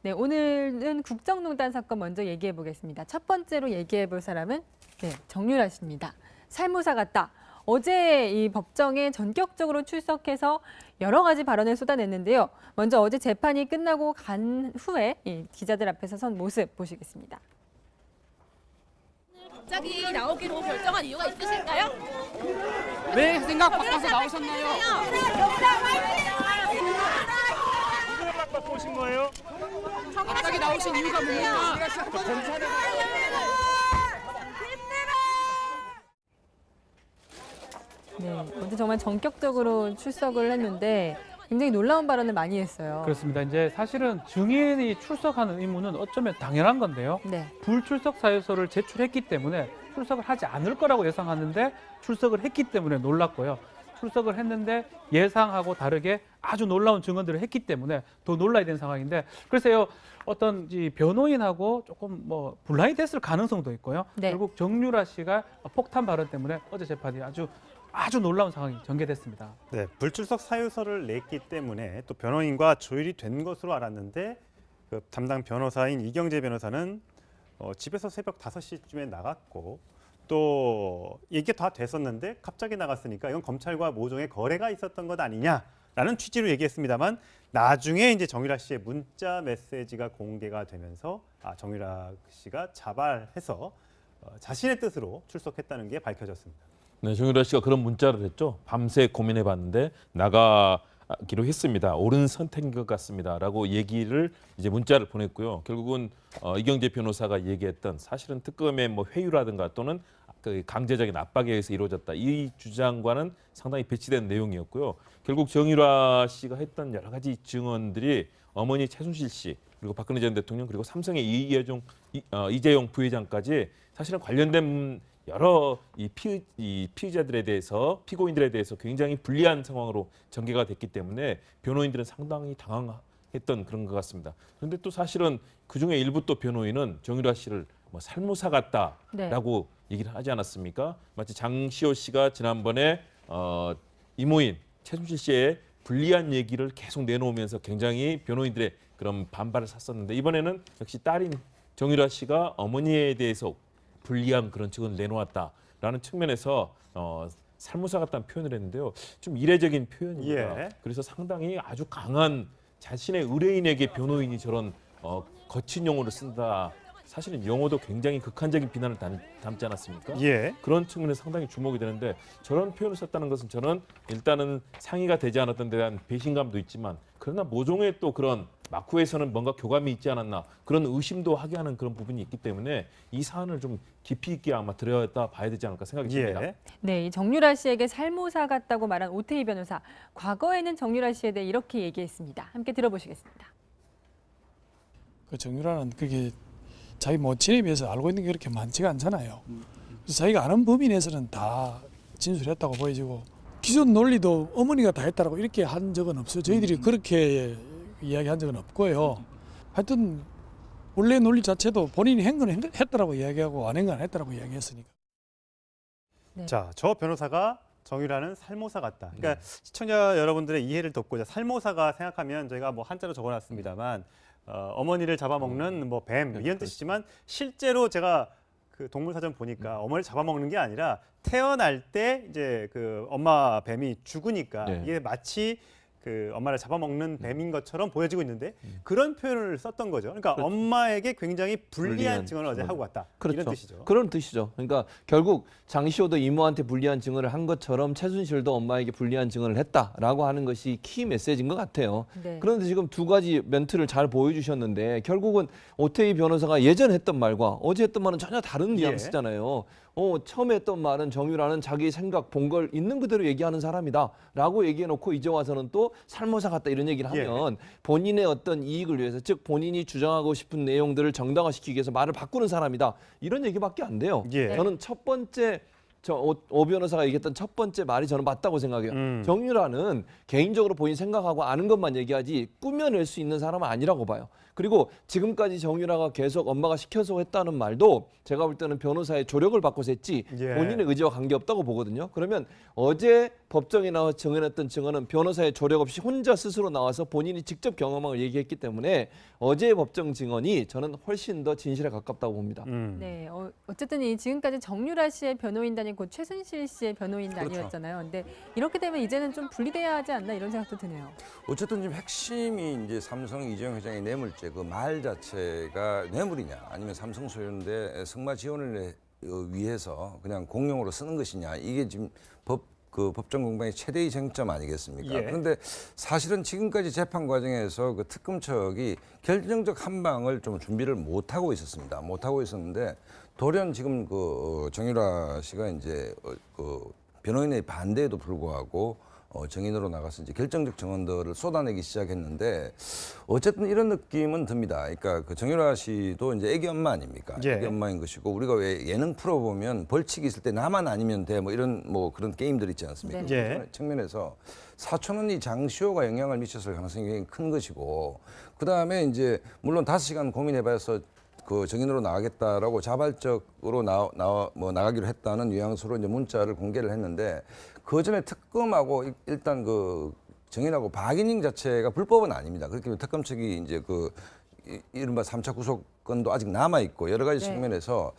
네, 오늘은 국정농단 사건 먼저 얘기해 보겠습니다. 첫 번째로 얘기해 볼 사람은 정유라 씨입니다. 살모사 같다. 어제 이 법정에 전격적으로 출석해서 여러 가지 발언을 쏟아냈는데요. 먼저 어제 재판이 끝나고 간 후에 이 기자들 앞에서 선 모습 보시겠습니다. 갑자기 나오기로 결정한 이유가 있으실까요? 왜 생각 바꿔서 나오셨나요? 바꿔 오신 거예요? 갑자기 나오신 이유가 뭡니까? 네, 어제 정말 전격적으로 출석을 했는데 굉장히 놀라운 발언을 많이 했어요. 그렇습니다. 이제 사실은 증인이 출석하는 의무는 어쩌면 당연한 건데요. 네. 불출석 사유서를 제출했기 때문에 출석을 하지 않을 거라고 예상하는데 출석을 했기 때문에 놀랐고요. 출석을 했는데 예상하고 다르게 아주 놀라운 증언들을 했기 때문에 더 놀라야 되는 상황인데 글쎄요. 어떤 이 변호인하고 조금 뭐 분란이 됐을 가능성도 있고요. 네. 결국 정유라 씨가 폭탄 발언 때문에 어제 재판이 아주 놀라운 상황이 전개됐습니다. 네, 불출석 사유서를 냈기 때문에 또 변호인과 조율이 된 것으로 알았는데 그 담당 변호사인 이경재 변호사는 집에서 새벽 5시쯤에 나갔고 또 이게 다 됐었는데 갑자기 나갔으니까 이건 검찰과 모종의 거래가 있었던 것 아니냐라는 취지로 얘기했습니다만 나중에 이제 정유라 씨의 문자 메시지가 공개가 되면서 정유라 씨가 자발해서 자신의 뜻으로 출석했다는 게 밝혀졌습니다. 네, 정유라 씨가 그런 문자를 했죠. 밤새 고민해봤는데 나가기로 했습니다. 옳은 선택인 것 같습니다라고 얘기를 이제 문자를 보냈고요. 결국은 이경재 변호사가 얘기했던 사실은 특검의 뭐 회유라든가 또는 그 강제적인 압박에 의해서 이루어졌다. 이 주장과는 상당히 배치된 내용이었고요. 결국 정유라 씨가 했던 여러 가지 증언들이 어머니 최순실 씨 그리고 박근혜 전 대통령 그리고 삼성의 이재용 부회장까지 사실은 관련된 여러 이 피의자들에 대해서 피고인들에 대해서 굉장히 불리한 상황으로 전개가 됐기 때문에 변호인들은 상당히 당황했던 그런 것 같습니다. 그런데 또 사실은 그중에 일부 또 변호인은 정유라 씨를 뭐 살모사 같다라고 얘기를 하지 않았습니까? 마치 장시호 씨가 지난번에 이모인 최순실 씨의 불리한 얘기를 계속 내놓으면서 굉장히 변호인들의 그런 반발을 샀었는데 이번에는 역시 딸인 정유라 씨가 어머니에 대해서 불리한 그런 측을 내놓았다라는 측면에서 살모사 같다는 표현을 했는데요. 좀 이례적인 표현입니다. 예. 그래서 상당히 아주 강한 자신의 의뢰인에게 변호인이 저런 거친 용어를 쓴다. 사실은 용어도 굉장히 극한적인 비난을 담지 않았습니까? 예. 그런 측면에서 상당히 주목이 되는데 저런 표현을 썼다는 것은 저는 일단은 상의가 되지 않았던 데 대한 배신감도 있지만 그러나 모종의 또 그런 막후에서는 뭔가 교감이 있지 않았나 그런 의심도 하게 하는 그런 부분이 있기 때문에 이 사안을 좀 깊이 있게 아마 들여다 봐야 되지 않을까 생각이 듭니다. 예. 네, 이 정유라 씨에게 살모사 같다고 말한 오태희 변호사. 과거에는 정유라 씨에 대해 이렇게 얘기했습니다. 함께 들어보시겠습니다. 그 정유라는 그게 자기 모친에 비해서 알고 있는 게 그렇게 많지가 않잖아요. 그래서 자기가 아는 범위 내에서는 다 진술했다고 보여지고 기존 논리도 어머니가 다 했다라고 이렇게 한 적은 없어요. 저희들이 그렇게 이야기한 적은 없고요. 하여튼 원래 논리 자체도 본인이 한 건 했다라고 이야기하고 안 한 건 안 했다라고 이야기했으니까. 네. 자, 저 변호사가 정유라는 살모사 같다. 그러니까 시청자 여러분들의 이해를 돕고자 살모사가 생각하면 저희가 뭐 한자로 적어놨습니다만 어머니를 잡아먹는 뭐 뱀 이런 뜻이지만 실제로 제가 그 동물사전 보니까 어머니를 잡아먹는 게 아니라 태어날 때 이제 그 엄마 뱀이 죽으니까 이게 마치 그 엄마를 잡아먹는 뱀인 것처럼 보여지고 있는데 그런 표현을 썼던 거죠. 그러니까 엄마에게 굉장히 불리한 증언을 어제 하고 갔다. 그렇죠. 이런 뜻이죠. 그런 뜻이죠. 그러니까 결국 장시호도 이모한테 불리한 증언을 한 것처럼 최순실도 엄마에게 불리한 증언을 했다라고 하는 것이 키 메시지인 것 같아요. 네. 그런데 지금 두 가지 멘트를 잘 보여주셨는데 결국은 오태희 변호사가 예전에 했던 말과 어제 했던 말은 전혀 다른 뉘앙스잖아요. 처음에 했던 말은 정유라는 자기 생각 본 걸 있는 그대로 얘기하는 사람이다 라고 얘기해놓고 이제 와서는 또 살모사 같다 이런 얘기를 하면 본인의 어떤 이익을 위해서 즉 본인이 주장하고 싶은 내용들을 정당화시키기 위해서 말을 바꾸는 사람이다 이런 얘기밖에 안 돼요. 저는 첫 번째 오 변호사가 얘기했던 첫 번째 말이 저는 맞다고 생각해요. 정유라는 개인적으로 본인 생각하고 아는 것만 얘기하지 꾸며낼 수 있는 사람은 아니라고 봐요. 그리고 지금까지 정유라가 계속 엄마가 시켜서 했다는 말도 제가 볼 때는 변호사의 조력을 받고서 했지 예. 본인의 의지와 관계없다고 보거든요. 그러면 어제 법정에 나와서 증언했던 증언은 변호사의 조력 없이 혼자 스스로 나와서 본인이 직접 경험한 걸 얘기했기 때문에 어제의 법정 증언이 저는 훨씬 더 진실에 가깝다고 봅니다. 네, 어쨌든 이 지금까지 정유라 씨의 변호인단이 곧 최순실 씨의 변호인단이었잖아요. 근데 이렇게 되면 이제는 좀 분리돼야 하지 않나 이런 생각도 드네요. 어쨌든 지금 핵심이 이제 삼성 이재용 회장의 뇌물죄 그 말 자체가 뇌물이냐 아니면 삼성 소유인데 승마 지원을 위해서 그냥 공용으로 쓰는 것이냐 이게 지금 법정 공방의 최대의 쟁점 아니겠습니까? 예. 그런데 사실은 지금까지 재판 과정에서 그 특검 측이 결정적 한 방을 좀 준비를 못 하고 있었습니다. 못 하고 있었는데 돌연 지금 그 정유라 씨가 이제 그 변호인의 반대에도 불구하고 정인으로 나가서 이제 결정적 증언들을 쏟아내기 시작했는데 어쨌든 이런 느낌은 듭니다. 그러니까 그 정유라 씨도 이제 애기 엄마 아닙니까? 예. 애기 엄마인 것이고 우리가 왜 예능 프로 보면 벌칙이 있을 때 나만 아니면 돼 뭐 이런 뭐 그런 게임들 있지 않습니까? 네. 예. 그런 측면에서 사촌언니 장시호가 영향을 미쳤을 가능성이 굉장히 큰 것이고 그 다음에 이제 물론 5시간 고민해봐서 그 정인으로 나가겠다라고 자발적으로 나가기로 했다는 뉘앙스로 이제 문자를 공개를 했는데 그 전에 특검하고 일단 그 정인하고 바기닝 자체가 불법은 아닙니다. 그렇기 때문에 특검 측이 이제 그 이른바 3차 구속건도 아직 남아 있고 여러 가지 네. 측면에서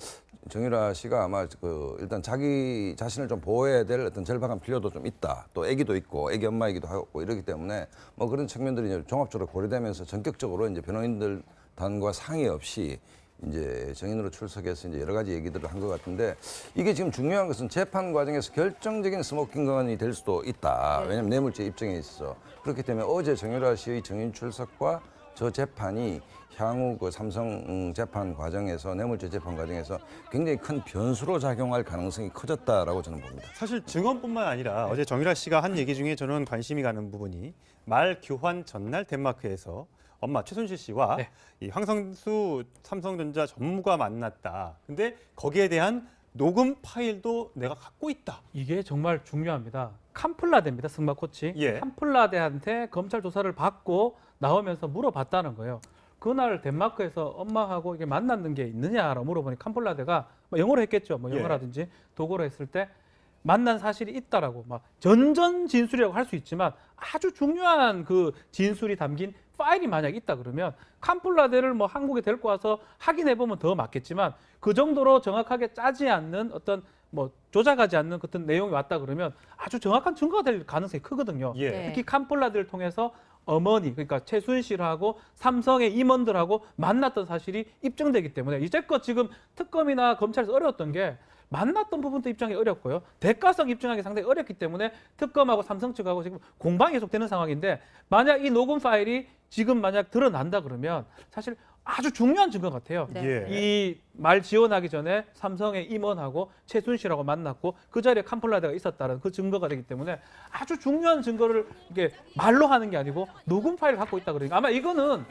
정유라 씨가 아마 그 일단 자기 자신을 좀 보호해야 될 어떤 절박한 필요도 좀 있다. 또 아기도 있고 아기 엄마이기도 하고 이러기 때문에 뭐 그런 측면들이 이제 종합적으로 고려되면서 전격적으로 이제 변호인들 단과 상의 없이 이제 정인으로 출석해서 이제 여러 가지 얘기들을 한 것 같은데 이게 지금 중요한 것은 재판 과정에서 결정적인 스모킹건이 될 수도 있다. 왜냐하면 뇌물죄 입증에 있어서 그렇기 때문에 어제 정유라 씨의 정인 출석과 저 재판이 향후 그 삼성 재판 과정에서 뇌물죄 재판 과정에서 굉장히 큰 변수로 작용할 가능성이 커졌다라고 저는 봅니다. 사실 증언뿐만 아니라 어제 정유라 씨가 한 얘기 중에 저는 관심이 가는 부분이 말 교환 전날 덴마크에서 엄마 최순실 씨와 네. 이 황성수 삼성전자 전무가 만났다. 근데 거기에 대한 녹음 파일도 내가 갖고 있다. 이게 정말 중요합니다. 캄플라데입니다. 승마 코치. 예. 캄플라데한테 검찰 조사를 받고 나오면서 물어봤다는 거예요. 그날 덴마크에서 엄마하고 이게 만났는 게 있느냐라고 물어보니 캄플라데가 뭐 영어로 했겠죠. 뭐 예. 영어라든지 도구로 했을 때 만난 사실이 있다라고 막 전전 진술이라고 할 수 있지만 아주 중요한 그 진술이 담긴 파일이 만약 있다 그러면 캄플라데를 뭐 한국에 데리고 와서 확인해 보면 더 맞겠지만 그 정도로 정확하게 짜지 않는 어떤 뭐 조작하지 않는 어떤 내용이 왔다 그러면 아주 정확한 증거가 될 가능성이 크거든요. 예. 네. 특히 캄플라데를 통해서 어머니 그러니까 최순실하고 삼성의 임원들하고 만났던 사실이 입증되기 때문에 이제껏 지금 특검이나 검찰에서 어려웠던 게 만났던 부분도 입증하기 어렵고요. 대가성 입증하기 상당히 어렵기 때문에 특검하고 삼성 측하고 지금 공방이 계속되는 상황인데 만약 이 녹음 파일이 지금 만약 드러난다 그러면 사실 아주 중요한 증거 같아요. 네. 예. 이 말 지원하기 전에 삼성의 임원하고 최순실하고 만났고 그 자리에 캄플라데가 있었다는 그 증거가 되기 때문에 아주 중요한 증거를 이게 말로 하는 게 아니고 녹음 파일을 갖고 있다 그러니까 아마 이거는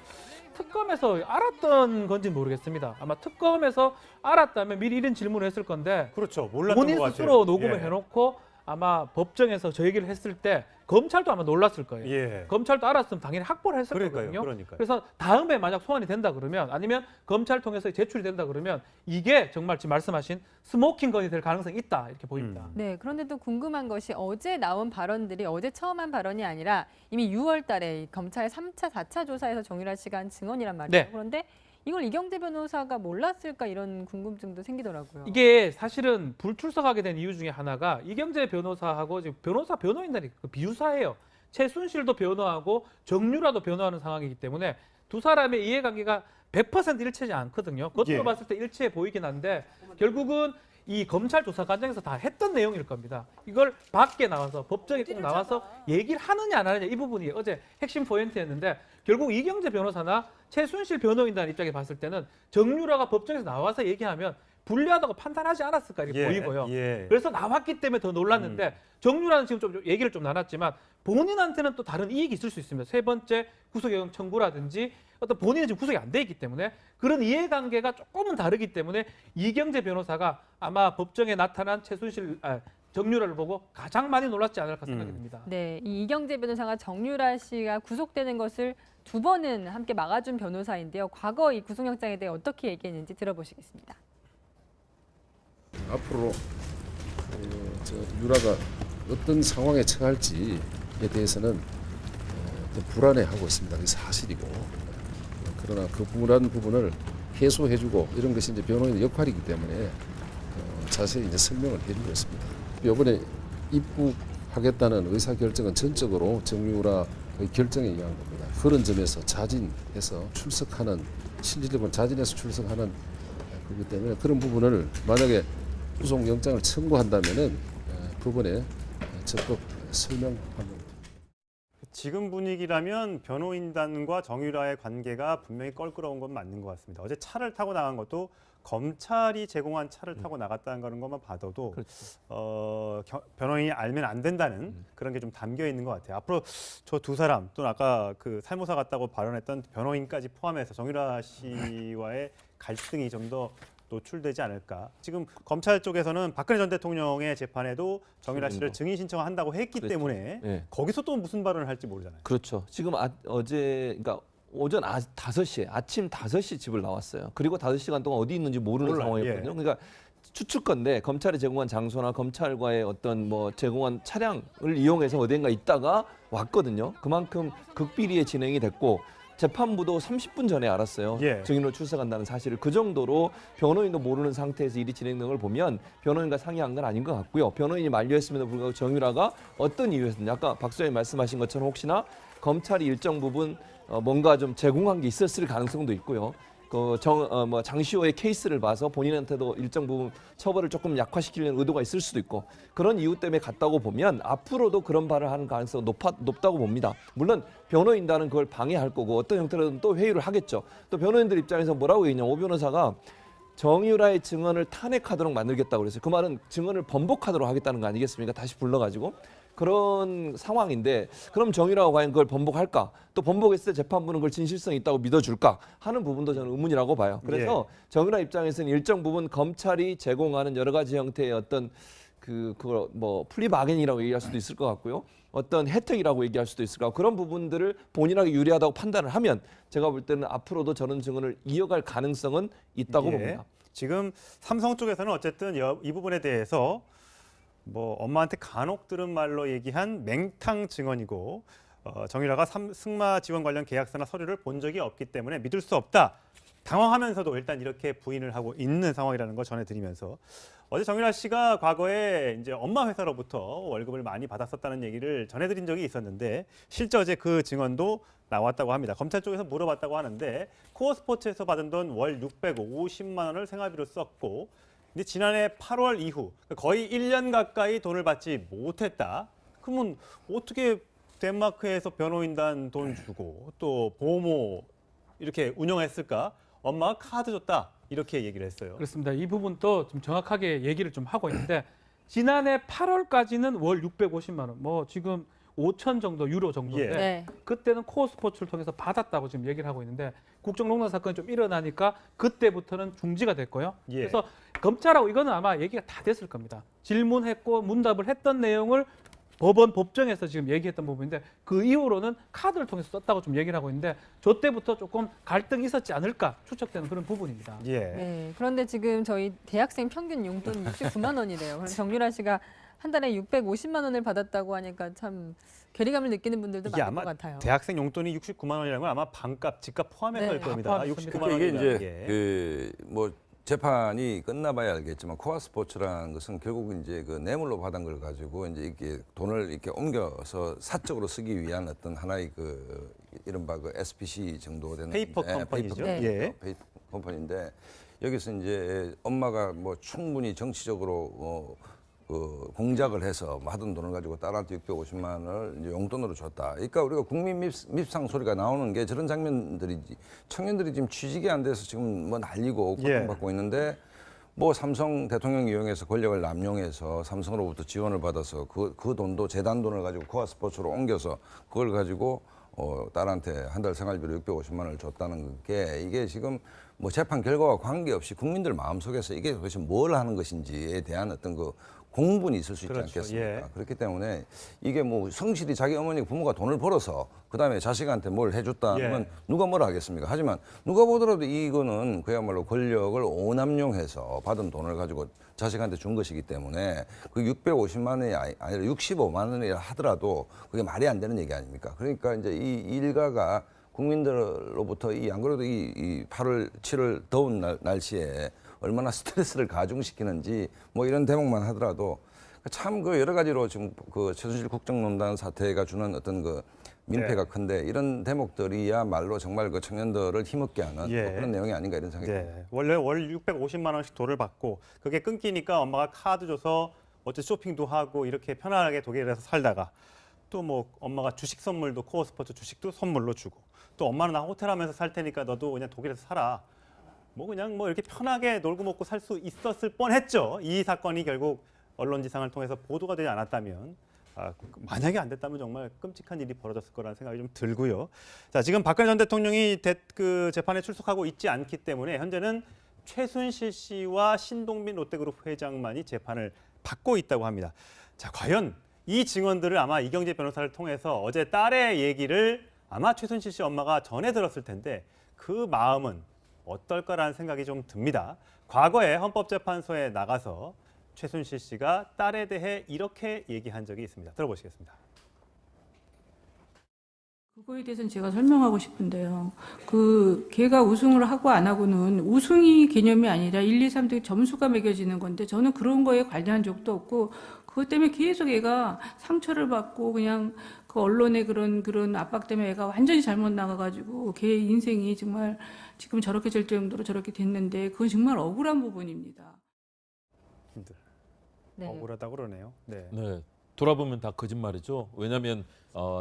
특검에서 알았던 건지 모르겠습니다. 아마 특검에서 알았다면 미리 이런 질문을 했을 건데 그렇죠. 몰랐던 본인 것 같아요. 스스로 녹음을 예. 해놓고 아마 법정에서 저 얘기를 했을 때 검찰도 아마 놀랐을 거예요. 예. 검찰도 알았으면 당연히 확보를 했을 그러니까요. 거거든요. 그러니까요. 그래서 다음에 만약 소환이 된다 그러면 아니면 검찰 통해서 제출이 된다 그러면 이게 정말 지금 말씀하신 스모킹 건이 될 가능성이 있다 이렇게 보입니다. 네, 그런데도 궁금한 것이 어제 나온 발언들이 어제 처음 한 발언이 아니라 이미 6월 달에 이 검찰 3차, 4차 조사에서 정유라 씨가 한 증언이란 말이에요. 네. 그런데 이걸 이경재 변호사가 몰랐을까 이런 궁금증도 생기더라고요. 이게 사실은 불출석하게 된 이유 중에 하나가 이경재 변호사하고 지금 변호인단이 그 비유사예요. 최순실도 변호하고 정유라도 변호하는 상황이기 때문에 두 사람의 이해관계가 100% 일치하지 않거든요. 겉으로 예. 봤을 때 일치해 보이긴 한데 결국은 이 검찰 조사 과정에서 다 했던 내용일 겁니다. 이걸 밖에 나와서 법정에 꼭 나와서 얘기를 하느냐 안 하느냐 이 부분이 어제 핵심 포인트였는데 결국 이경재 변호사나 최순실 변호인단 입장에 봤을 때는 정유라가 법정에서 나와서 얘기하면 불리하다고 판단하지 않았을까 이렇게 예. 보이고요. 예. 그래서 나왔기 때문에 더 놀랐는데 정유라는 지금 좀 얘기를 좀 나눴지만 본인한테는 또 다른 이익이 있을 수 있습니다. 세 번째 구속영장 청구라든지 어떤 본인은 지금 구속이 안 돼 있기 때문에 그런 이해관계가 조금은 다르기 때문에 이경재 변호사가 아마 법정에 나타난 정유라를 보고 가장 많이 놀랐지 않을까 생각이 듭니다. 네, 이 이경재 변호사가 정유라 씨가 구속되는 것을 2번은 함께 막아준 변호사인데요. 과거 이 구속영장에 대해 어떻게 얘기했는지 들어보시겠습니다. 앞으로 유라가 어떤 상황에 처할지에 대해서는 좀 불안해하고 있습니다. 그게 사실이고 그러나 그 불안 부분을 해소해주고 이런 것이 이제 변호인의 역할이기 때문에 자세히 이제 설명을 해주고 있습니다. 이번에 입국하겠다는 의사 결정은 전적으로 정유라의 결정에 의한 겁니다. 그런 점에서 자진해서 출석하는 실질적으로 자진해서 출석하는 그렇기 때문에 그런 부분을 만약에 구속영장을 청구한다면은 법원에 적극 설명합니다. 지금 분위기라면 변호인단과 정유라의 관계가 분명히 껄끄러운 건 맞는 것 같습니다. 어제 차를 타고 나간 것도 검찰이 제공한 차를 타고 나갔다는 것만 봐도 변호인이 알면 안 된다는 그런 게 좀 담겨 있는 것 같아요. 앞으로 저 두 사람 또는 아까 그 살모사 같다고 발언했던 변호인까지 포함해서 정유라 씨와의 갈등이 좀 더 노출되지 않을까. 지금 검찰 쪽에서는 박근혜 전 대통령의 재판에도 정유라 씨를 증인 신청한다고 했기 그렇죠. 때문에 네. 거기서 또 무슨 발언을 할지 모르잖아요. 그렇죠. 지금 어제 그러니까 오전 5시에 아침 5시 집을 나왔어요. 그리고 5시간 동안 어디 있는지 모르는 몰라요. 상황이었거든요. 예. 그러니까 추측건데 검찰이 제공한 장소나 검찰과의 어떤 뭐 제공한 차량을 이용해서 어딘가 있다가 왔거든요. 그만큼 극비리에 진행이 됐고 재판부도 30분 전에 알았어요. 예. 증인으로 출석한다는 사실을. 그 정도로 변호인도 모르는 상태에서 일이 진행된 걸 보면 변호인과 상의한 건 아닌 것 같고요. 변호인이 만료했음에도 불구하고 정유라가 어떤 이유에서든 아까 박 소장님 말씀하신 것처럼 혹시나 검찰이 일정 부분 뭔가 좀 제공한 게 있었을 가능성도 있고요. 장시호의 케이스를 봐서 본인한테도 일정 부분 처벌을 조금 약화시키려는 의도가 있을 수도 있고 그런 이유 때문에 갔다고 보면 앞으로도 그런 발을 하는 가능성이 높다고 봅니다. 물론 변호인단은 그걸 방해할 거고 어떤 형태로든 또 회유를 하겠죠. 또 변호인들 입장에서 뭐라고 얘기했냐면 오 변호사가 정유라의 증언을 탄핵하도록 만들겠다고 그랬어요. 그 말은 증언을 번복하도록 하겠다는 거 아니겠습니까? 다시 불러가지고. 그런 상황인데 그럼 정유라가 과연 그걸 번복할까? 또 번복했을 때 재판부는 그걸 진실성이 있다고 믿어줄까? 하는 부분도 저는 의문이라고 봐요. 그래서 정유라 입장에서는 일정 부분 검찰이 제공하는 여러 가지 형태의 어떤 그걸 뭐 플리바겐이라고 얘기할 수도 있을 것 같고요. 어떤 혜택이라고 얘기할 수도 있을 것 같고 그런 부분들을 본인에게 유리하다고 판단을 하면 제가 볼 때는 앞으로도 저런 증언을 이어갈 가능성은 있다고 봅니다. 지금 삼성 쪽에서는 어쨌든 이 부분에 대해서 뭐 엄마한테 간혹 들은 말로 얘기한 맹탕 증언이고 정유라가 승마 지원 관련 계약서나 서류를 본 적이 없기 때문에 믿을 수 없다. 당황하면서도 일단 이렇게 부인을 하고 있는 상황이라는 거 전해드리면서 어제 정유라 씨가 과거에 이제 엄마 회사로부터 월급을 많이 받았었다는 얘기를 전해드린 적이 있었는데 실제 어제 그 증언도 나왔다고 합니다. 검찰 쪽에서 물어봤다고 하는데 코어 스포츠에서 받은 돈 월 650만 원을 생활비로 썼고 근데 지난해 8월 이후 거의 1년 가까이 돈을 받지 못했다. 그러면 어떻게 덴마크에서 변호인단 돈 주고 또 보모 이렇게 운영했을까? 엄마가 카드 줬다. 이렇게 얘기를 했어요. 그렇습니다. 이 부분도 좀 정확하게 얘기를 좀 하고 있는데 지난해 8월까지는 월 650만 원, 뭐 지금 5천 정도 유로 정도인데 네. 그때는 코어 스포츠를 통해서 받았다고 지금 얘기를 하고 있는데 국정농단 사건이 좀 일어나니까 그때부터는 중지가 됐고요. 그래서 검찰하고 이거는 아마 얘기가 다 됐을 겁니다. 질문했고 문답을 했던 내용을 법정에서 지금 얘기했던 부분인데 그 이후로는 카드를 통해서 썼다고 좀 얘기를 하고 있는데 저 때부터 조금 갈등이 있었지 않을까 추측되는 그런 부분입니다. 네. 그런데 지금 저희 대학생 평균 용돈 69만 원이래요. 그럼 정유라 씨가 한 달에 650만 원을 받았다고 하니까 참 괴리감을 느끼는 분들도 이게 많을 것 아마 같아요. 대학생 용돈이 69만 원이라는 건 아마 방값, 집값 포함해서일 네. 겁니다. 포함해서 69만 원 이게 이제 뭐 재판이 끝나봐야 알겠지만 코아 스포츠라는 것은 결국은 이제 그 뇌물로 받은 걸 가지고 이제 이렇게 돈을 이렇게 옮겨서 사적으로 쓰기 위한 어떤 하나의 그 이른바 그 SPC 정도 되는 페이퍼 컴퍼니죠. 페이퍼 컴퍼니인데 여기서 이제 엄마가 뭐 충분히 정치적으로 그 공작을 해서 하던 돈을 가지고 딸한테 650만 원을 이제 용돈으로 줬다. 그러니까 우리가 국민 밉상 소리가 나오는 게 저런 장면들이지. 청년들이 지금 취직이 안 돼서 지금 뭐 난리고 고통받고 있는데 뭐 삼성 대통령 이용해서 권력을 남용해서 삼성으로부터 지원을 받아서 그 돈도 재단 돈을 가지고 코아 스포츠로 옮겨서 그걸 가지고 딸한테 한 달 생활비로 650만 원을 줬다는 게 이게 지금 뭐 재판 결과와 관계없이 국민들 마음속에서 이게 도대체 뭘 하는 것인지에 대한 어떤 그 공분이 있을 수 있지 그렇죠. 않겠습니까? 예. 그렇기 때문에 이게 뭐 성실히 자기 어머니 부모가 돈을 벌어서 그다음에 자식한테 뭘 해줬다면 예. 누가 뭐라 하겠습니까? 하지만 누가 보더라도 이거는 그야말로 권력을 오남용해서 받은 돈을 가지고 자식한테 준 것이기 때문에 그 650만 원이 아니라 65만 원이라 하더라도 그게 말이 안 되는 얘기 아닙니까? 그러니까 이제 이 일가가 국민들로부터 안 그래도 이 8월, 7월 더운 날씨에 얼마나 스트레스를 가중시키는지 뭐 이런 대목만 하더라도 참 그 여러 가지로 지금 그 최순실 국정농단 사태가 주는 어떤 그 민폐가 큰데 이런 대목들이야말로 정말 그 청년들을 힘없게 하는 예. 뭐 그런 내용이 아닌가 이런 생각이 듭니다. 네. 원래 월 650만 원씩 돈을 받고 그게 끊기니까 엄마가 카드 줘서 어째 쇼핑도 하고 이렇게 편안하게 독일에서 살다가 또 뭐 엄마가 주식 선물도 코어 스포츠 주식도 선물로 주고 또 엄마는 나 호텔 하면서 살 테니까 너도 그냥 독일에서 살아. 뭐 그냥 뭐 이렇게 편하게 놀고 먹고 살 수 있었을 뻔했죠. 이 사건이 결국 언론지상을 통해서 보도가 되지 않았다면 만약에 안 됐다면 정말 끔찍한 일이 벌어졌을 거라는 생각이 좀 들고요. 자, 지금 박근혜 전 대통령이 그 재판에 출석하고 있지 않기 때문에 현재는 최순실 씨와 신동빈 롯데그룹 회장만이 재판을 받고 있다고 합니다. 자, 과연 이 증언들을 아마 이경재 변호사를 통해서 어제 딸의 얘기를 아마 최순실 씨 엄마가 전해 들었을 텐데 그 마음은 어떨까라는 생각이 좀 듭니다. 과거에 헌법재판소에 나가서 최순실 씨가 딸에 대해 이렇게 얘기한 적이 있습니다. 들어보시겠습니다. 그거에 대해서는 제가 설명하고 싶은데요. 걔가 우승을 하고 안 하고는 우승이 개념이 아니라 1, 2, 3등 점수가 매겨지는 건데 저는 그런 거에 관련한 적도 없고 그것 때문에 계속 애가 상처를 받고 그냥 그 언론의 그런 압박 때문에 애가 완전히 잘못 나가가지고 걔 인생이 정말 지금 저렇게 될 정도로 저렇게 됐는데 그건 정말 억울한 부분입니다. 네. 억울하다고 그러네요. 네. 네. 돌아보면 다 거짓말이죠. 왜냐하면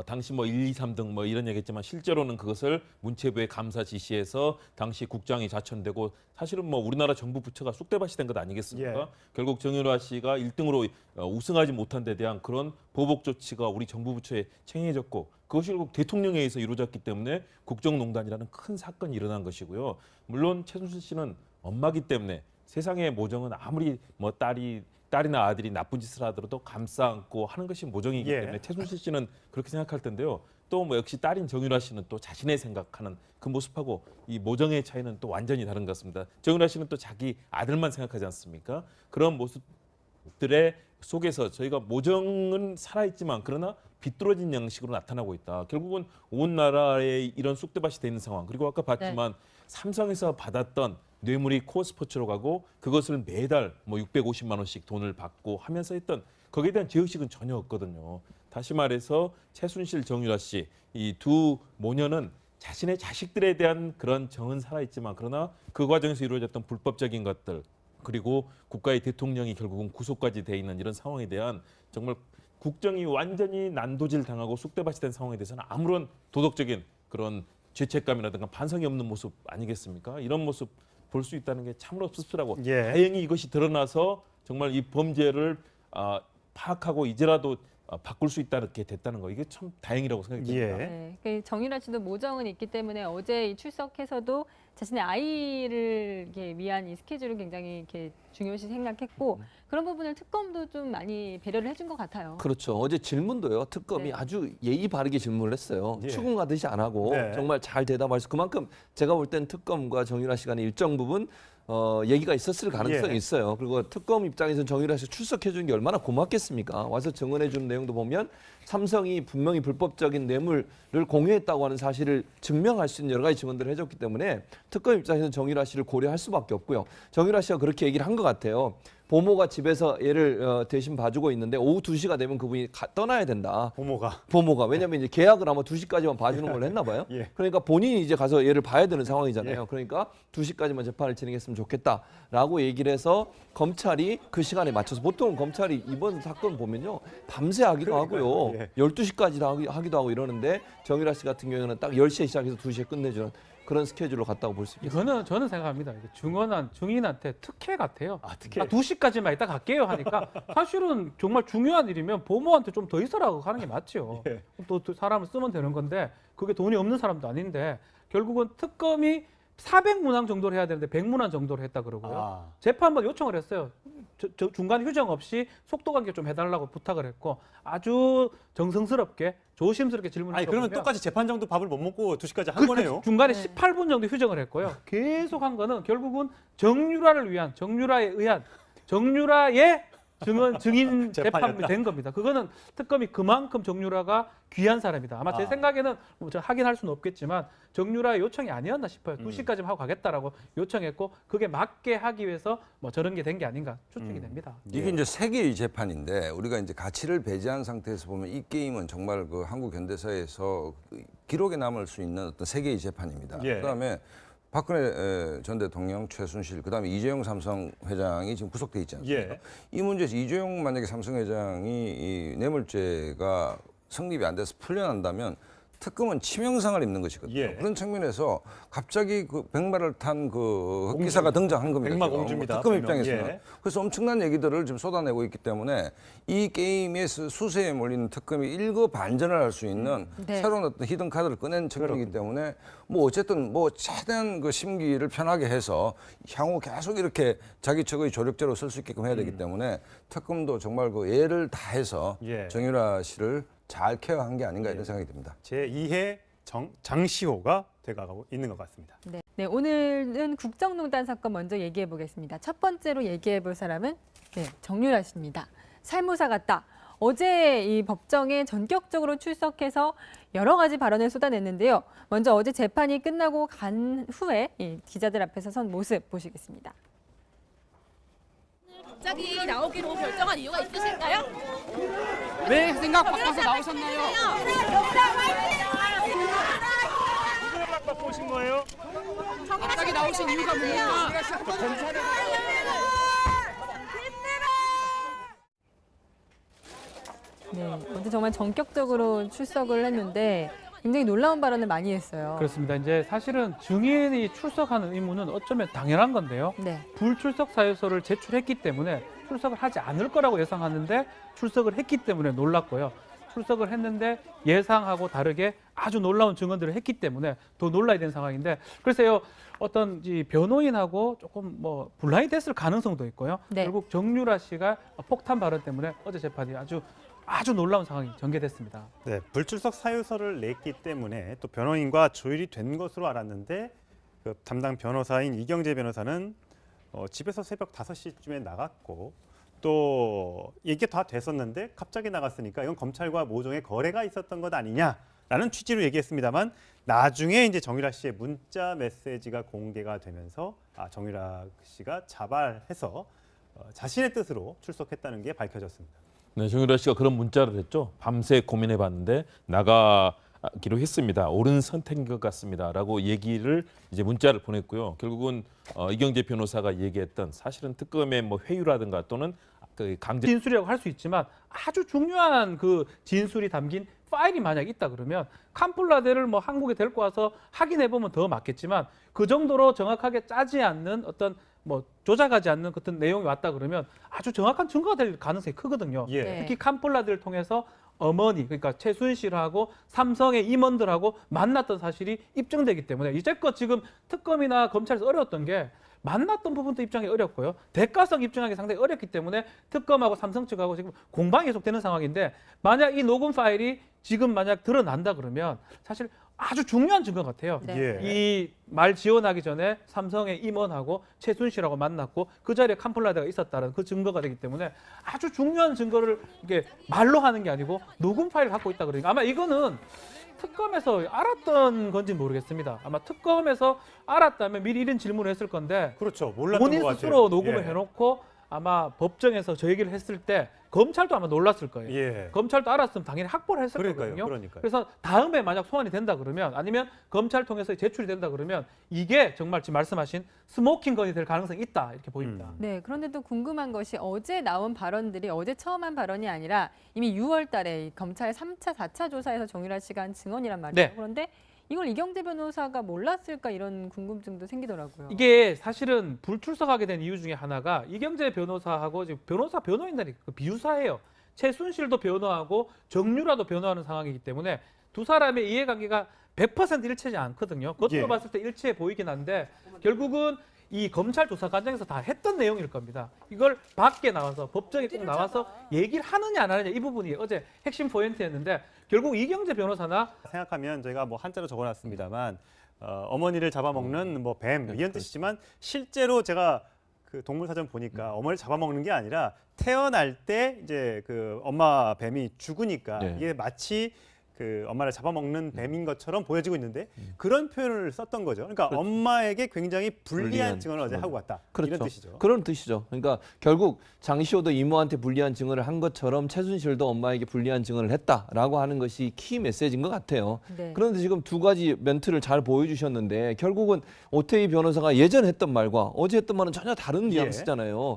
당시 뭐 1, 2, 3등 뭐 이런 얘기했지만 실제로는 그것을 문체부의 감사 지시에서 당시 국장이 자천되고 사실은 뭐 우리나라 정부 부처가 쑥대밭이 된 것 아니겠습니까? 예. 결국 정유라 씨가 1등으로 우승하지 못한 데 대한 그런 보복 조치가 우리 정부 부처에 챙겨졌고 그것이 결국 대통령에 의해서 이루어졌기 때문에 국정농단이라는 큰 사건이 일어난 것이고요. 물론 최순실 씨는 엄마기 때문에 세상의 모정은 아무리 뭐 딸이나 아들이 나쁜 짓을 하더라도 감싸 안고 하는 것이 모정이기 예. 때문에 최순실 씨는 그렇게 생각할 텐데요. 또 뭐 역시 딸인 정유라 씨는 또 자신의 생각하는 그 모습하고 이 모정의 차이는 또 완전히 다른 것 같습니다. 정유라 씨는 또 자기 아들만 생각하지 않습니까? 그런 모습들의 속에서 저희가 모정은 살아있지만 그러나 비뚤어진 양식으로 나타나고 있다. 결국은 온 나라에 이런 쑥대밭이 돼 있는 상황. 그리고 아까 봤지만 삼성에서 받았던 뇌물이 코어스포츠로 가고 그것을 매달 뭐 650만 원씩 돈을 받고 하면서 했던 거기에 대한 죄의식은 전혀 없거든요. 다시 말해서 최순실, 정유라 씨 이 두 모녀는 자신의 자식들에 대한 그런 정은 살아있지만 그러나 그 과정에서 이루어졌던 불법적인 것들 그리고 국가의 대통령이 결국은 구속까지 돼 있는 이런 상황에 대한 정말 국정이 완전히 난도질 당하고 쑥대밭이 된 상황에 대해서는 아무런 도덕적인 그런 죄책감이라든가 반성이 없는 모습 아니겠습니까? 이런 모습 볼 수 있다는 게 참으로 씁쓸하고 예. 다행히 이것이 드러나서 정말 이 범죄를 파악하고 이제라도 바꿀 수 있다게 됐다는 거 이게 참 다행이라고 생각이 듭니다. 네. 그 정유라 씨도 모정은 있기 때문에 어제 이 출석해서도 자신의 아이를 이렇게 위한 이 스케줄을 굉장히 이렇게 중요시 생각했고 그런 부분을 특검도 좀 많이 배려를 해준 것 같아요. 그렇죠. 어제 질문도요. 특검이 네. 아주 예의 바르게 질문을 했어요. 예. 추궁하듯이 안 하고 네. 정말 잘 대답해서 그만큼 제가 볼 땐 특검과 정유라 씨 간에 일정 부분 얘기가 있었을 가능성이 예. 있어요. 그리고 특검 입장에서는 정유라 씨 출석해 주는 게 얼마나 고맙겠습니까? 와서 증언해 주는 내용도 보면 삼성이 분명히 불법적인 뇌물을 공유했다고 하는 사실을 증명할 수 있는 여러 가지 증언들을 해줬기 때문에 특검 입장에서는 정유라 씨를 고려할 수밖에 없고요. 정유라 씨가 그렇게 얘기를 한 것 같아요. 보모가 집에서 얘를 대신 봐주고 있는데 오후 2시가 되면 그분이 떠나야 된다. 보모가. 왜냐하면 이제 계약을 아마 2시까지만 봐주는 걸로 했나 봐요. 예. 그러니까 본인이 이제 가서 얘를 봐야 되는 상황이잖아요. 예. 그러니까 2시까지만 재판을 진행했으면 좋겠다라고 얘기를 해서 검찰이 그 시간에 맞춰서 보통 검찰이 이번 사건 보면요. 밤새 하기도 하고요. 예. 12시까지 하기도 하고 이러는데 정유라 씨 같은 경우에는 딱 10시에 시작해서 2시에 끝내주는 그런 스케줄로 갔다고 볼 수 있겠습니다. 이거는 저는 생각합니다. 이게 증인한테 특혜 같아요. 특혜. 2시까지만 이따 갈게요 하니까 사실은 정말 중요한 일이면 보모한테 좀 더 있으라고 하는 게 맞죠. 예. 또 사람을 쓰면 되는 건데 그게 돈이 없는 사람도 아닌데 결국은 특검이 400문항 정도를 해야 되는데 100문항 정도를 했다 그러고요. 재판부 요청을 했어요. 중간 휴정 없이 속도 관계 좀 해달라고 부탁을 했고 아주 정성스럽게 조심스럽게 질문을 아니 그러면 해보면 똑같이 재판장도 밥을 못 먹고 2시까지 한 거네요. 중간에 네. 18분 정도 휴정을 했고요. 계속 한 거는 결국은 정유라를 위한 정유라에 의한 정유라의 증인 재판이 된 겁니다. 그거는 특검이 그만큼 정유라가 귀한 사람이다. 아마 제 생각에는 뭐 저 확인할 수는 없겠지만 정유라의 요청이 아니었나 싶어요. 2시까지만 하고 가겠다라고 요청했고 그게 맞게 하기 위해서 뭐 저런 게 된 게 아닌가 추측이 됩니다. 이게 이제 세계의 재판인데 우리가 이제 가치를 배제한 상태에서 보면 이 게임은 정말 그 한국 현대사에서 기록에 남을 수 있는 어떤 세계의 재판입니다. 예. 그다음에 박근혜 전 대통령, 최순실, 그다음에 이재용 삼성 회장이 지금 구속돼 있지 않습니까? 예. 이 문제에서 이재용 만약에 삼성 회장이 이 뇌물죄가 성립이 안 돼서 풀려난다면 특검은 치명상을 입는 것이거든요. 예. 그런 측면에서 갑자기 그 백마를 탄 그 흑기사가 등장한 겁니다. 백마 지금. 공주입니다. 특검 분명. 입장에서는. 예. 그래서 엄청난 얘기들을 지금 쏟아내고 있기 때문에 이 게임의 수세에 몰리는 특검이 일거반전을 할 수 있는 네. 새로운 어떤 히든 카드를 꺼낸 측면이기 때문에 뭐 어쨌든 뭐 최대한 그 심기를 편하게 해서 향후 계속 이렇게 자기 척의 조력자로 쓸 수 있게끔 해야 되기 때문에 특검도 정말 그 애를 다해서 예. 정유라 씨를 잘 케어한 게 아닌가 이런 생각이 듭니다. 제2의 장시호가 돼가고 있는 것 같습니다. 네. 네, 오늘은 국정농단 사건 먼저 얘기해 보겠습니다. 첫 번째로 얘기해 볼 사람은 정유라 씨입니다. 살모사 같다. 어제 이 법정에 전격적으로 출석해서 여러 가지 발언을 쏟아냈는데요. 먼저 어제 재판이 끝나고 간 후에 이 기자들 앞에서 선 모습 보시겠습니다. 갑자기 나오기로 결정한 이유가 있으실까요? 왜 생각 바꿔서 나오셨나요? 오신 거예요? 갑자기 나오신 이유가 뭡니까? 네, 어제 정말 전격적으로 출석을 했는데 굉장히 놀라운 발언을 많이 했어요. 그렇습니다. 이제 사실은 증인이 출석하는 의무는 어쩌면 당연한 건데요. 네. 불출석 사유서를 제출했기 때문에 출석을 하지 않을 거라고 예상하는데 출석을 했기 때문에 놀랐고요. 출석을 했는데 예상하고 다르게 아주 놀라운 증언들을 했기 때문에 더 놀라야 되는 상황인데 글쎄요. 어떤 이 변호인하고 조금 뭐 분란이 됐을 가능성도 있고요. 네. 결국 정유라 씨가 폭탄 발언 때문에 어제 재판이 아주 놀라운 상황이 전개됐습니다. 네, 불출석 사유서를 냈기 때문에 또 변호인과 조율이 된 것으로 알았는데 그 담당 변호사인 이경재 변호사는 집에서 새벽 5시쯤에 나갔고 또 얘기가 다 됐었는데 갑자기 나갔으니까 이건 검찰과 모종의 거래가 있었던 것 아니냐라는 취지로 얘기했습니다만 나중에 이제 정유라 씨의 문자 메시지가 공개가 되면서 정유라 씨가 자발해서 자신의 뜻으로 출석했다는 게 밝혀졌습니다. 네, 정유라 씨가 그런 문자를 했죠. 밤새 고민해봤는데 나가기로 했습니다. 옳은 선택인 것 같습니다.라고 얘기를 이제 문자를 보냈고요. 결국은 이경재 변호사가 얘기했던 사실은 특검의 뭐 회유라든가 또는 그 강제 진술이라고 할 수 있지만 아주 중요한 그 진술이 담긴 파일이 만약 있다 그러면 캄플라데를 뭐 한국에 데리고 와서 확인해 보면 더 맞겠지만 그 정도로 정확하게 짜지 않는 어떤 뭐 조작하지 않는 어떤 내용이 왔다 그러면 아주 정확한 증거가 될 가능성이 크거든요. 예. 네. 특히 캄플라데를 통해서 어머니 그러니까 최순실하고 삼성의 임원들하고 만났던 사실이 입증되기 때문에 이제껏 지금 특검이나 검찰에서 어려웠던 게 만났던 부분도 입증하기 어렵고요. 대가성 입증하기 상당히 어렵기 때문에 특검하고 삼성 측하고 지금 공방이 계속되는 상황인데 만약 이 녹음 파일이 지금 만약 드러난다 그러면 사실 아주 중요한 증거 같아요. 네. 예. 이 말 지원하기 전에 삼성의 임원하고 최순실하고 만났고 그 자리에 캄플라데가 있었다는 그 증거가 되기 때문에 아주 중요한 증거를 이게 말로 하는 게 아니고 녹음 파일을 갖고 있다 그러니까 아마 이거는 특검에서 알았던 건지 모르겠습니다. 아마 특검에서 알았다면 미리 이런 질문을 했을 건데 그렇죠. 몰랐던 본인 것 같아요. 스스로 녹음을 예. 해놓고 아마 법정에서 저 얘기를 했을 때 검찰도 아마 놀랐을 거예요. 예. 검찰도 알았으면 당연히 확보를 했을 그러니까요. 거거든요. 그러니까요. 그래서 다음에 만약 소환이 된다 그러면 아니면 검찰 통해서 제출이 된다 그러면 이게 정말 지금 말씀하신 스모킹건이 될 가능성이 있다 이렇게 보입니다. 네, 그런데 또 궁금한 것이 어제 나온 발언들이 어제 처음 한 발언이 아니라 이미 6월 달에 검찰 3차, 4차 조사에서 정유라 씨가 한 증언이란 말이에요. 네. 그런데 이걸 이경재 변호사가 몰랐을까 이런 궁금증도 생기더라고요. 이게 사실은 불출석하게 된 이유 중에 하나가 이경재 변호사하고 지금 변호인단이 그 비유사예요. 최순실도 변호하고 정유라도 변호하는 상황이기 때문에 두 사람의 이해관계가 100% 일치하지 않거든요. 겉으로 예. 봤을 때 일치해 보이긴 한데 결국은 이 검찰 조사 과정에서 다 했던 내용일 겁니다. 이걸 밖에 나와서 법정에 꼭 나와서 얘기를 하느냐 안 하느냐 이 부분이 어제 핵심 포인트였는데 결국 이경재 변호사나 생각하면 저희가 뭐 한자로 적어놨습니다만 어머니를 잡아먹는 뭐 뱀 이런 뜻이지만 실제로 제가 그 동물사전 보니까 어머니를 잡아먹는 게 아니라 태어날 때 이제 그 엄마 뱀이 죽으니까 네. 이게 마치 그 엄마를 잡아먹는 뱀인 것처럼 보여지고 있는데 그런 표현을 썼던 거죠. 그러니까 엄마에게 굉장히 불리한 증언을 어제 하고 갔다. 그렇죠. 이런 뜻이죠. 그런 뜻이죠. 그러니까 결국 장시호도 이모한테 불리한 증언을 한 것처럼 최순실도 엄마에게 불리한 증언을 했다라고 하는 것이 키 메시지인 것 같아요. 네. 그런데 지금 두 가지 멘트를 잘 보여주셨는데 결국은 오태희 변호사가 예전 했던 말과 어제 했던 말은 전혀 다른 뉘앙스잖아요.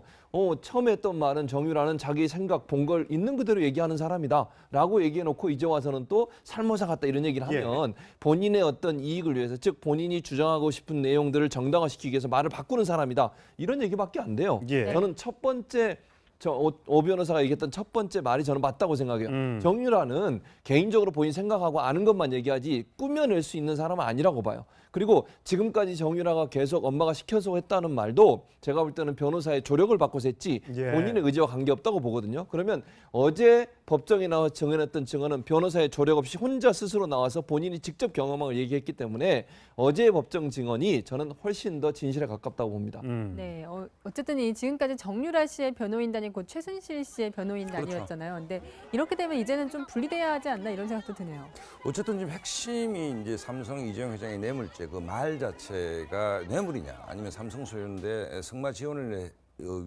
처음에 했던 말은 정유라는 자기 생각 본 걸 있는 그대로 얘기하는 사람이다라고 얘기해놓고 이제 와서는 또 살모사 같다 이런 얘기를 하면 본인의 어떤 이익을 위해서 즉 본인이 주장하고 싶은 내용들을 정당화시키기 위해서 말을 바꾸는 사람이다 이런 얘기밖에 안 돼요. 저는 첫 번째 오 변호사가 얘기했던 첫 번째 말이 저는 맞다고 생각해요. 정유라는 개인적으로 본인 생각하고 아는 것만 얘기하지 꾸며낼 수 있는 사람은 아니라고 봐요. 그리고 지금까지 정유라가 계속 엄마가 시켜서 했다는 말도 제가 볼 때는 변호사의 조력을 받고서 했지 본인의 의지와 관계없다고 보거든요. 그러면 어제 법정에 나와서 증언했던 증언은 변호사의 조력 없이 혼자 스스로 나와서 본인이 직접 경험한 걸 얘기했기 때문에 어제의 법정 증언이 저는 훨씬 더 진실에 가깝다고 봅니다. 네, 어쨌든 이 지금까지 정유라 씨의 변호인단이 곧 최순실 씨의 변호인단이었잖아요. 근데 이렇게 되면 이제는 좀 분리돼야 하지 않나 이런 생각도 드네요. 어쨌든 지금 핵심이 이제 삼성 이재용 회장의 뇌물죄 그 말 자체가 뇌물이냐 아니면 삼성 소유인데 승마 지원을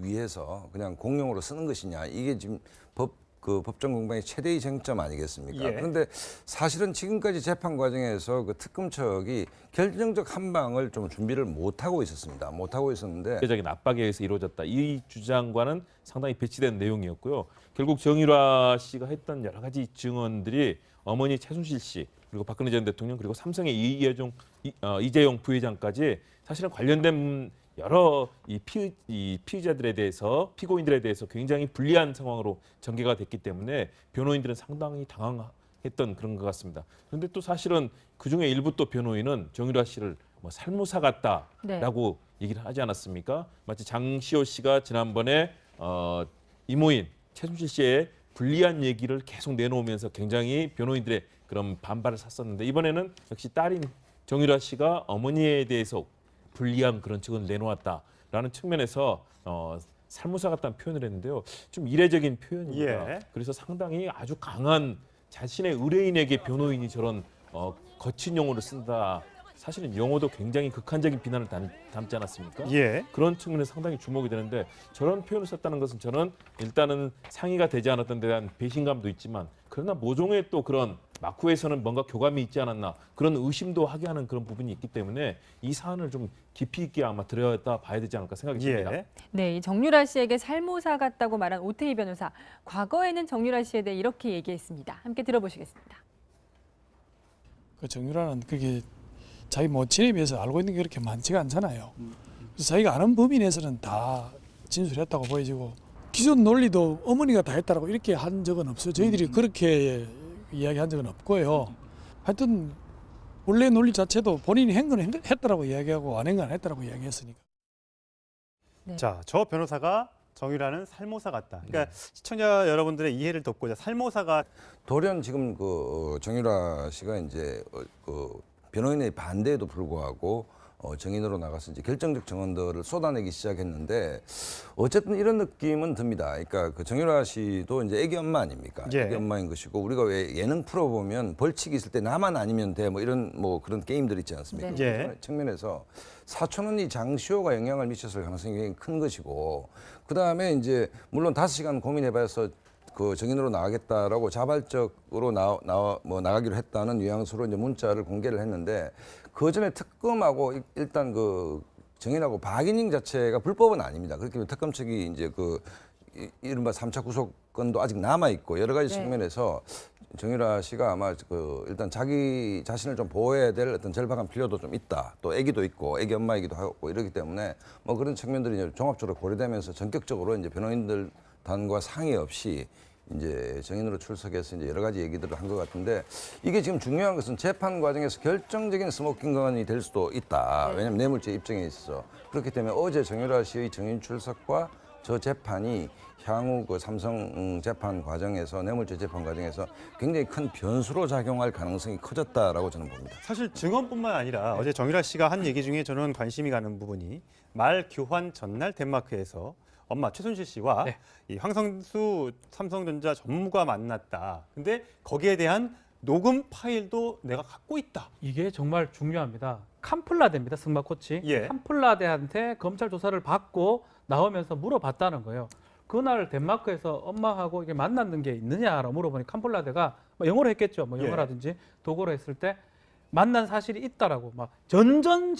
위해서 그냥 공용으로 쓰는 것이냐 이게 지금 법정 공방의 최대의 쟁점 아니겠습니까? 그런데 사실은 지금까지 재판 과정에서 그 특검청이 결정적 한 방을 좀 준비를 못 하고 있었습니다. 못 하고 있었는데 적인 압박에 의해서 이루어졌다. 이 주장과는 상당히 배치된 내용이었고요. 결국 정유라 씨가 했던 여러 가지 증언들이 어머니 최순실 씨 그리고 박근혜 전 대통령 그리고 삼성의 이재용 부회장까지 사실은 관련된 여러 이 피의자들에 대해서 피고인들에 대해서 굉장히 불리한 상황으로 전개가 됐기 때문에 변호인들은 상당히 당황했던 그런 것 같습니다. 그런데 또 사실은 그중에 일부 또 변호인은 정유라 씨를 뭐 살모사 같다라고 얘기를 하지 않았습니까? 마치 장시호 씨가 지난번에 이모인 최순실 씨의 불리한 얘기를 계속 내놓으면서 굉장히 변호인들의 그런 반발을 샀었는데 이번에는 역시 딸인 정유라 씨가 어머니에 대해서 불리한 그런 증언을 내놓았다라는 측면에서 살모사 같다는 표현을 했는데요. 좀 이례적인 표현입니다. 그래서 상당히 아주 강한 자신의 의뢰인에게 변호인이 저런 거친 용어를 쓴다. 사실은 용어도 굉장히 극한적인 비난을 담지 않았습니까? 그런 측면에서 상당히 주목이 되는데 저런 표현을 썼다는 것은 저는 일단은 상의가 되지 않았던 데 대한 배신감도 있지만 그러나 모종의 또 그런 막후에서는 뭔가 교감이 있지 않았나 그런 의심도 하게 하는 그런 부분이 있기 때문에 이 사안을 좀 깊이 있게 아마 들여다 봐야 되지 않을까 생각이 듭니다. 네, 이 정유라 씨에게 살모사 같다고 말한 오태희 변호사. 과거에는 정유라 씨에 대해 이렇게 얘기했습니다. 함께 들어보시겠습니다. 그 정유라는 그게 자기 모친에 비해서 알고 있는 게 그렇게 많지가 않잖아요. 그래서 자기가 아는 범위 내에서는 다 진술했다고 보여지고 기존 논리도 어머니가 다 했다라고 이렇게 한 적은 없어요. 저희들이 그렇게 이야기한 적은 없고요. 하여튼 원래 논리 자체도 본인이 한 건 했다라고 이야기하고 안 한 건 안 했다라고 이야기했으니까. 자, 저 변호사가 정유라는 살모사 같다. 그러니까 시청자 여러분들의 이해를 돕고자 살모사가 돌연 지금 그 정유라 씨가 이제 그 변호인의 반대에도 불구하고 정인으로 나가서 이제 결정적 증언들을 쏟아내기 시작했는데 어쨌든 이런 느낌은 듭니다. 그러니까 그 정유라 씨도 이제 애기 엄마 아닙니까? 애기 엄마인 것이고 우리가 왜 예능 프로 보면 벌칙이 있을 때 나만 아니면 돼 뭐 이런 뭐 그런 게임들 있지 않습니까? 그런 측면에서 사촌은 이 장시호가 영향을 미쳤을 가능성이 굉장히 큰 것이고 그 다음에 이제 물론 5시간 고민해봐서 그 정인으로 나가겠다라고 자발적으로 나가기로 했다는 뉘앙스로 이제 문자를 공개를 했는데 그 전에 특검하고 일단 그 정인하고 박인영 자체가 불법은 아닙니다. 그렇기 때문에 특검 측이 이제 그 이른바 3차 구속건도 아직 남아 있고 여러 가지 측면에서 정유라 씨가 아마 그 일단 자기 자신을 좀 보호해야 될 어떤 절박한 필요도 좀 있다. 또 아기도 있고 아기 엄마이기도 하고 이러기 때문에 뭐 그런 측면들이 이제 종합적으로 고려되면서 전격적으로 이제 변호인들 단과 상의 없이 이제 정인으로 출석해서 이제 여러 가지 얘기들을 한 것 같은데 이게 지금 중요한 것은 재판 과정에서 결정적인 스모킹건이 될 수도 있다. 왜냐하면 뇌물죄 입증에 있어서 그렇기 때문에 어제 정유라 씨의 정인 출석과 저 재판이 향후 그 삼성 재판 과정에서 뇌물죄 재판 과정에서 굉장히 큰 변수로 작용할 가능성이 커졌다라고 저는 봅니다. 사실 증언뿐만 아니라 어제 정유라 씨가 한 얘기 중에 저는 관심이 가는 부분이 말 교환 전날 덴마크에서 엄마 최순실 씨와 네. 이 황성수 삼성전자 전무가 만났다. 근데 거기에 대한 녹음 파일도 내가 갖고 있다. 이게 정말 중요합니다. 캄플라데입니다. 승마 코치. 예. 캄플라데한테 검찰 조사를 받고 나오면서 물어봤다는 거예요. 그날 덴마크에서 엄마하고 이게 만났는 게 있느냐라고 물어보니 캄플라데가 뭐 영어로 했겠죠. 뭐 영어라든지 독어로 했을 때 만난 사실이 있다라고 막 전전